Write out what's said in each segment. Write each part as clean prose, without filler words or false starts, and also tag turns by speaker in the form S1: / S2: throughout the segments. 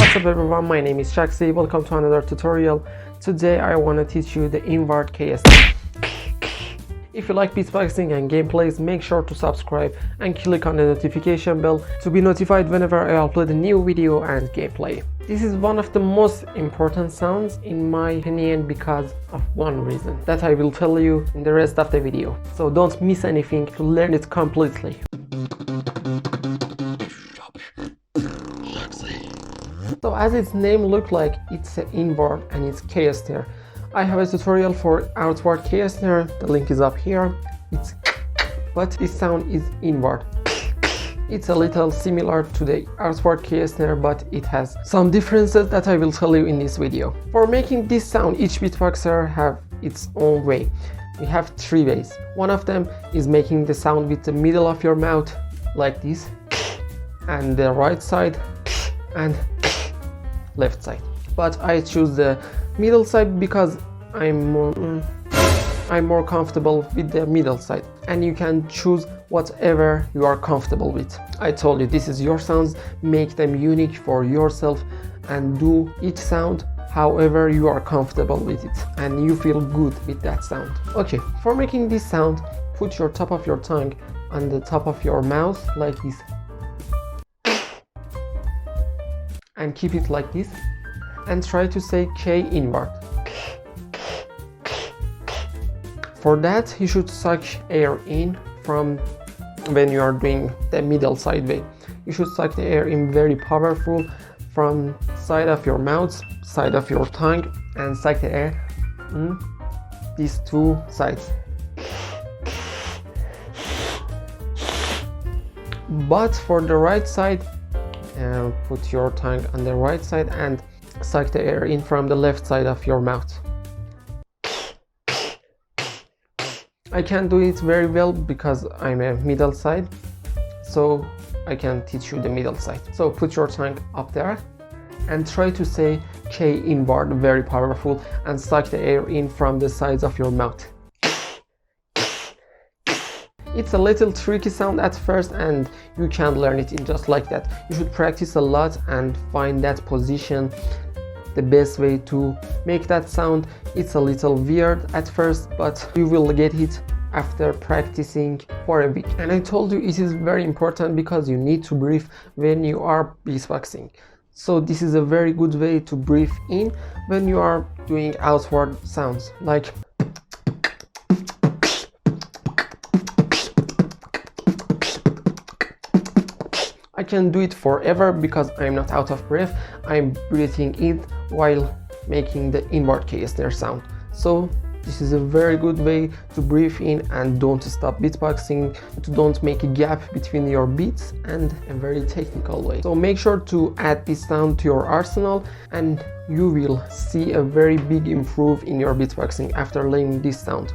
S1: What's up everyone, my name is Shockz. Welcome to another tutorial. Today I want to teach you the invert KS. If you like beatboxing and gameplays, make sure to subscribe and click on the notification bell to be notified whenever I upload a new video and gameplay. This is one of the most important sounds in my opinion because of one reason that I will tell you in the rest of the video. So don't miss anything to learn it completely. So as its name looks like, it's an invert and it's KS snare. I have a tutorial for outward KS snare, the link is up here. But this sound is invert. It's a little similar to the outward KS snare, but it has some differences that I will tell you in this video. For making this sound, each beatboxer have its own way. We have three ways. One of them is making the sound with the middle of your mouth like this, and the right side and left side, but I choose the middle side because I'm more comfortable with the middle side, and you can choose whatever you are comfortable with. I told you this is your sounds, make them unique for yourself and do each sound however you are comfortable with it and you feel good with that sound. Okay, for making this sound, put your top of your tongue on the top of your mouth like this and keep it like this and try to say K invert. For that you should suck air in from when you are doing the middle side way. You should suck the air in very powerful from side of your mouth, side of your tongue, and suck the air in these two sides. But for the right side, put your tongue on the right side and suck the air in from the left side of your mouth. I can't do it very well because I'm a middle side, so I can teach you the middle side. So put your tongue up there and try to say K invert very powerful and suck the air in from the sides of your mouth. It's a little tricky sound at first and you can't learn it in just like that. You should practice a lot and find that position, the best way to make that sound. It's a little weird at first, but you will get it after practicing for a week. And I told you it is very important because you need to breathe when you are beatboxing. So this is a very good way to breathe in when you are doing outward sounds like I can do it forever because I'm not out of breath. I'm breathing in while making the invert KS snare sound. So this is a very good way to breathe in and don't stop beatboxing, to don't make a gap between your beats, and a very technical way. So make sure to add this sound to your arsenal and you will see a very big improve in your beatboxing after learning this sound.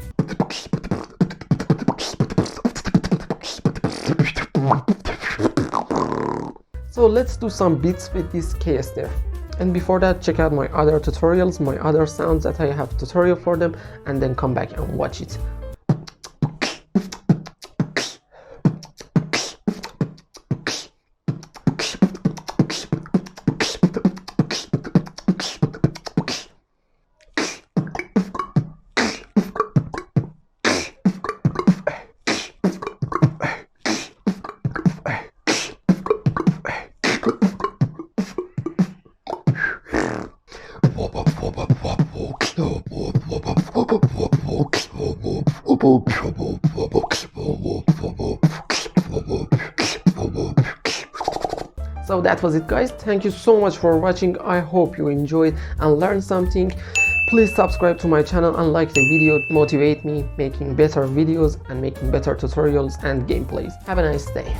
S1: So let's do some beats with this KS snare. And before that, check out my other tutorials, my other sounds that I have tutorial for them, and then come back and watch it. So that was it guys, thank you so much for watching. I hope you enjoyed and learned something. Please subscribe to my channel and like the video, motivate me making better videos and making better tutorials and gameplays. Have a nice day.